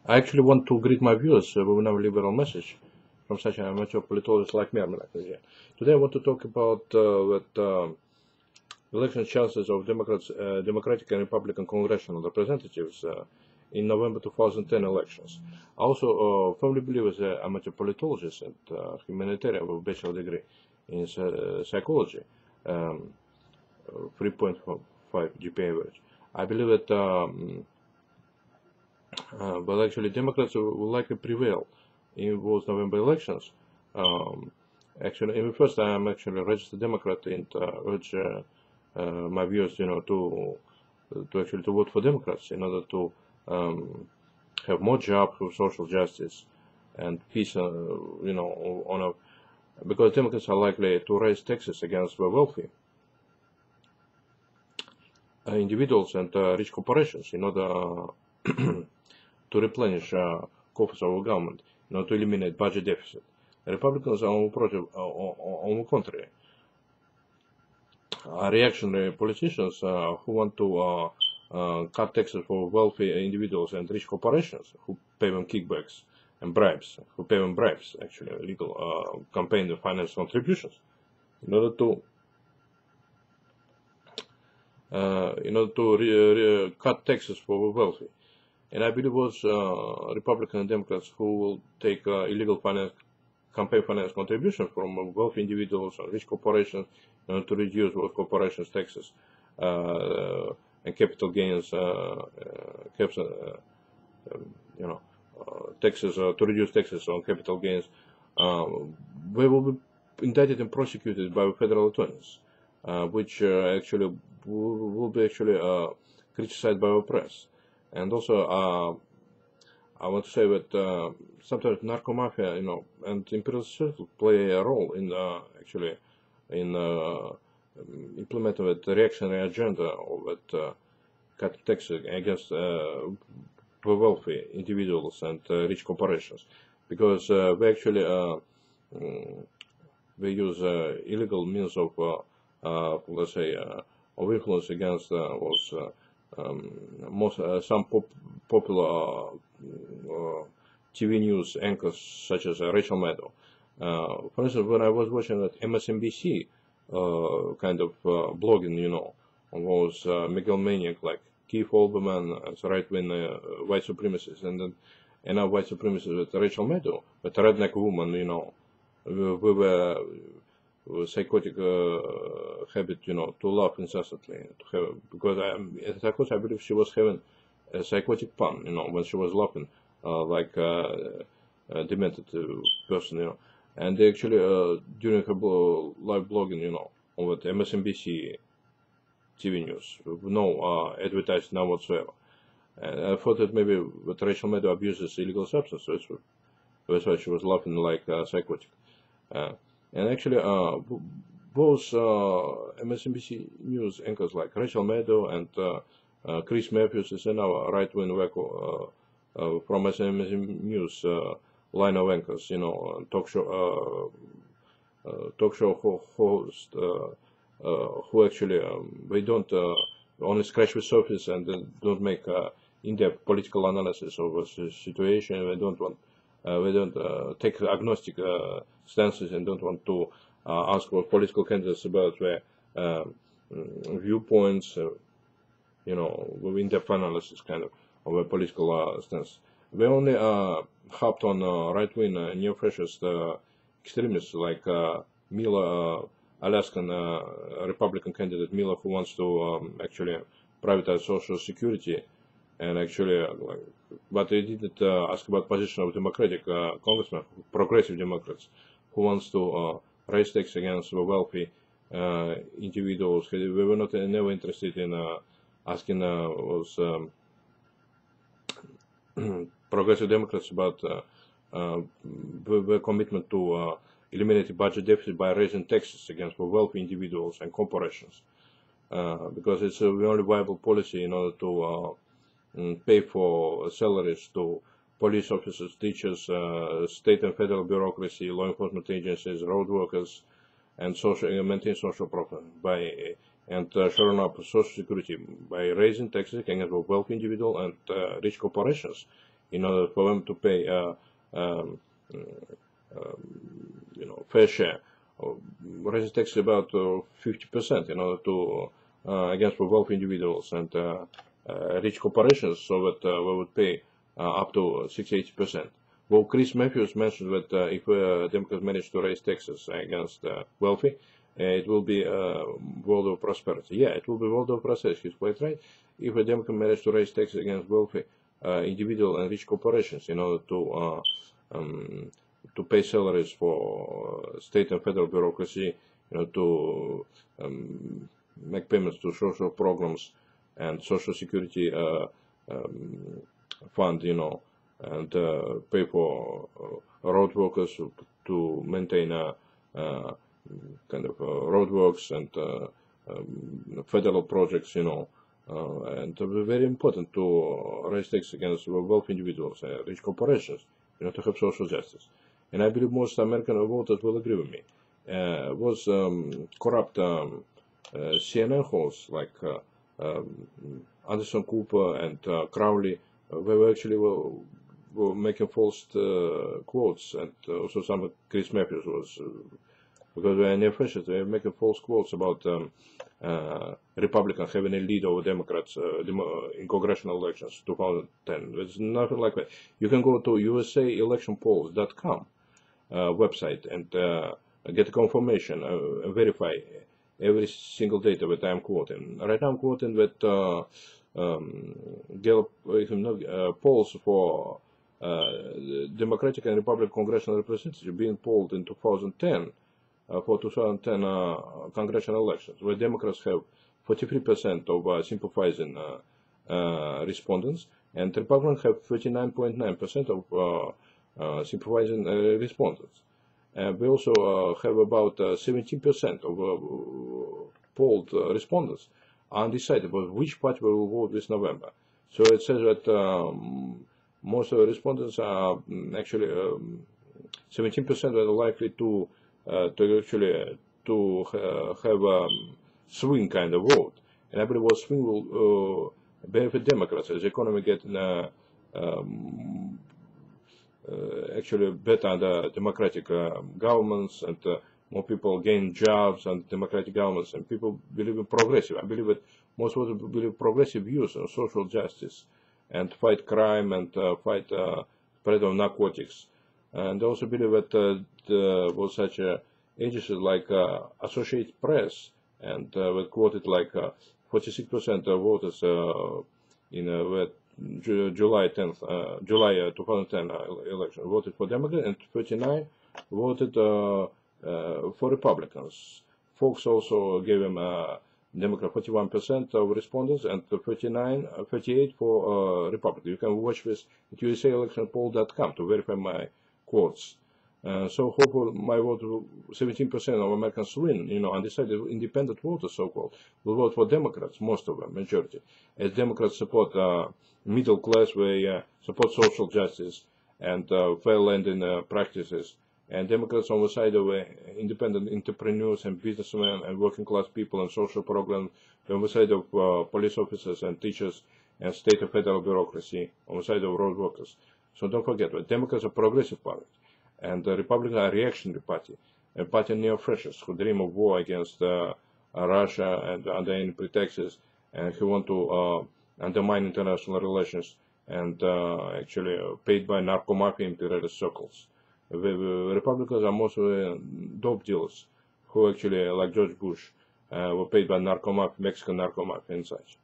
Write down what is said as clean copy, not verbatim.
I actually want to greet my viewers with a liberal message from such an amateur politologist like me. Today I want to talk about election chances of Democratic and Republican congressional representatives in November 2010 elections. I also firmly believe as an amateur politologist and humanitarian with a bachelor degree in psychology, 3.5 GPA average. I believe that but actually Democrats will likely prevail in those November elections. Actually, in the first, I am actually a registered Democrat and urge my viewers, to vote for Democrats in order to have more jobs for social justice and peace, because Democrats are likely to raise taxes against the wealthy individuals and rich corporations in order to replenish coffers of our government, to eliminate budget deficit. The Republicans are on the contrary, are reactionary politicians who want to cut taxes for wealthy individuals and rich corporations who pay them kickbacks and bribes, actually legal campaign and finance contributions, in order to cut taxes for the wealthy. And I believe those Republican and Democrats who will take illegal campaign finance contributions from wealthy individuals and rich corporations to reduce those corporations' taxes and capital gains, taxes to reduce taxes on capital gains, they will be indicted and prosecuted by federal attorneys, which actually will be criticized by the press. And also, I want to say that sometimes narco mafia, and imperial circle play a role in implementing that reactionary agenda of that cut taxes against the wealthy individuals and rich corporations, because they actually they use illegal means of let's say of influence against those. Some popular TV news anchors such as Rachel Maddow. For instance, when I was watching that MSNBC blogging, on those megalomaniac like Keith Olbermann as right-wing white supremacists, and then another white supremacist with Rachel Maddow, with a redneck woman, with a psychotic habit, to laugh incessantly, because I believe she was having a psychotic fun, when she was laughing, like a demented person, and they actually during her live blogging, on that MSNBC TV news, with no advertising now whatsoever, and I thought that maybe that Rachel Maddow abuses illegal substances, that's why she was laughing like psychotic. And actually, both MSNBC news anchors like Rachel Maddow and Chris Mathews is another right-wing from MSNBC news line of anchors, talk show host who actually they don't only scratch the surface and don't make in-depth political analysis of the situation. They don't take agnostic stances and don't want to ask our political candidates about their viewpoints, with in-depth analysis of their political stance. They only hopped on right-wing neo-fascist extremists like Miller, Alaskan Republican candidate Miller, who wants to actually privatize Social Security, and actually, but they didn't ask about position of Democratic congressman, progressive Democrats, who wants to raise tax against the wealthy individuals. We were never interested in asking those progressive Democrats about the commitment to eliminate the budget deficit by raising taxes against the wealthy individuals and corporations, because it's the only viable policy in order to pay for salaries to police officers, teachers, state and federal bureaucracy, law enforcement agencies, road workers, and maintain social profit and shoring up Social Security by raising taxes against both wealthy individual and rich corporations in order for them to pay fair share, raising taxes about 50% in order to against wealthy individuals and rich corporations, so that we would pay up to 60–80%. Well, Chris Mathews mentioned that if Democrats manage to raise taxes against wealthy, it will be a world of prosperity. Yeah, it will be a world of prosperity. He's quite right. If a Democrat manage to raise taxes against wealthy individual and rich corporations in order to pay salaries for state and federal bureaucracy, to make payments to social programs and social security fund, and pay for road workers to maintain kind of roadworks and federal projects, and it will be very important to raise taxes against wealthy individuals and rich corporations, to have social justice. And I believe most American voters will agree with me. Was corrupt CNN hosts like Anderson Cooper and Crowley, they were actually were making false quotes, and also some Chris Mathews was, because they are Neofascists, they are making false quotes about Republicans having a lead over Democrats in Congressional Elections 2010. There's nothing like that. You can go to usaelectionpolls.com website and get a confirmation and verify every single data that I'm quoting. Right now I'm quoting that Gallup polls for Democratic and Republican Congressional representatives being polled in 2010 for 2010 Congressional Elections, where Democrats have 43% of sympathizing respondents, and Republicans have 39.9% of sympathizing respondents. And we also have about 17% of polled respondents undecided about which party we will vote this November. So it says that most of the respondents are actually 17% are likely to have a swing kind of vote. And I believe what swing will benefit Democrats as the economy gets actually better under democratic governments, and more people gain jobs and democratic governments, and people believe in progressive. I believe that most voters believe progressive views on social justice and fight crime and fight spread of narcotics. And also believe that there was such agencies like Associated Press, and were quoted like 46% of voters in July 2010 election voted for Democrats, and 39 voted for Republicans. Fox also gave him Democrat 41% of respondents, and 38 for Republicans. You can watch this at usaelectionpoll.com to verify my quotes. So hopefully my vote, 17% of Americans win, undecided independent voters, so-called, will vote for Democrats, most of them, majority. As Democrats support middle class, they support social justice and fair lending practices. And Democrats on the side of independent entrepreneurs and businessmen and working class people and social programs, on the side of police officers and teachers and state and federal bureaucracy, on the side of road workers. So don't forget that Democrats are progressive party, and the Republicans are a reactionary party, a party of neo-fascists who dream of war against Russia and under any pretexts, and who want to undermine international relations, and actually paid by narco-mafia imperialist circles. The Republicans are mostly dope dealers who actually, like George Bush, were paid by narco-mafia, Mexican narco-mafia and such.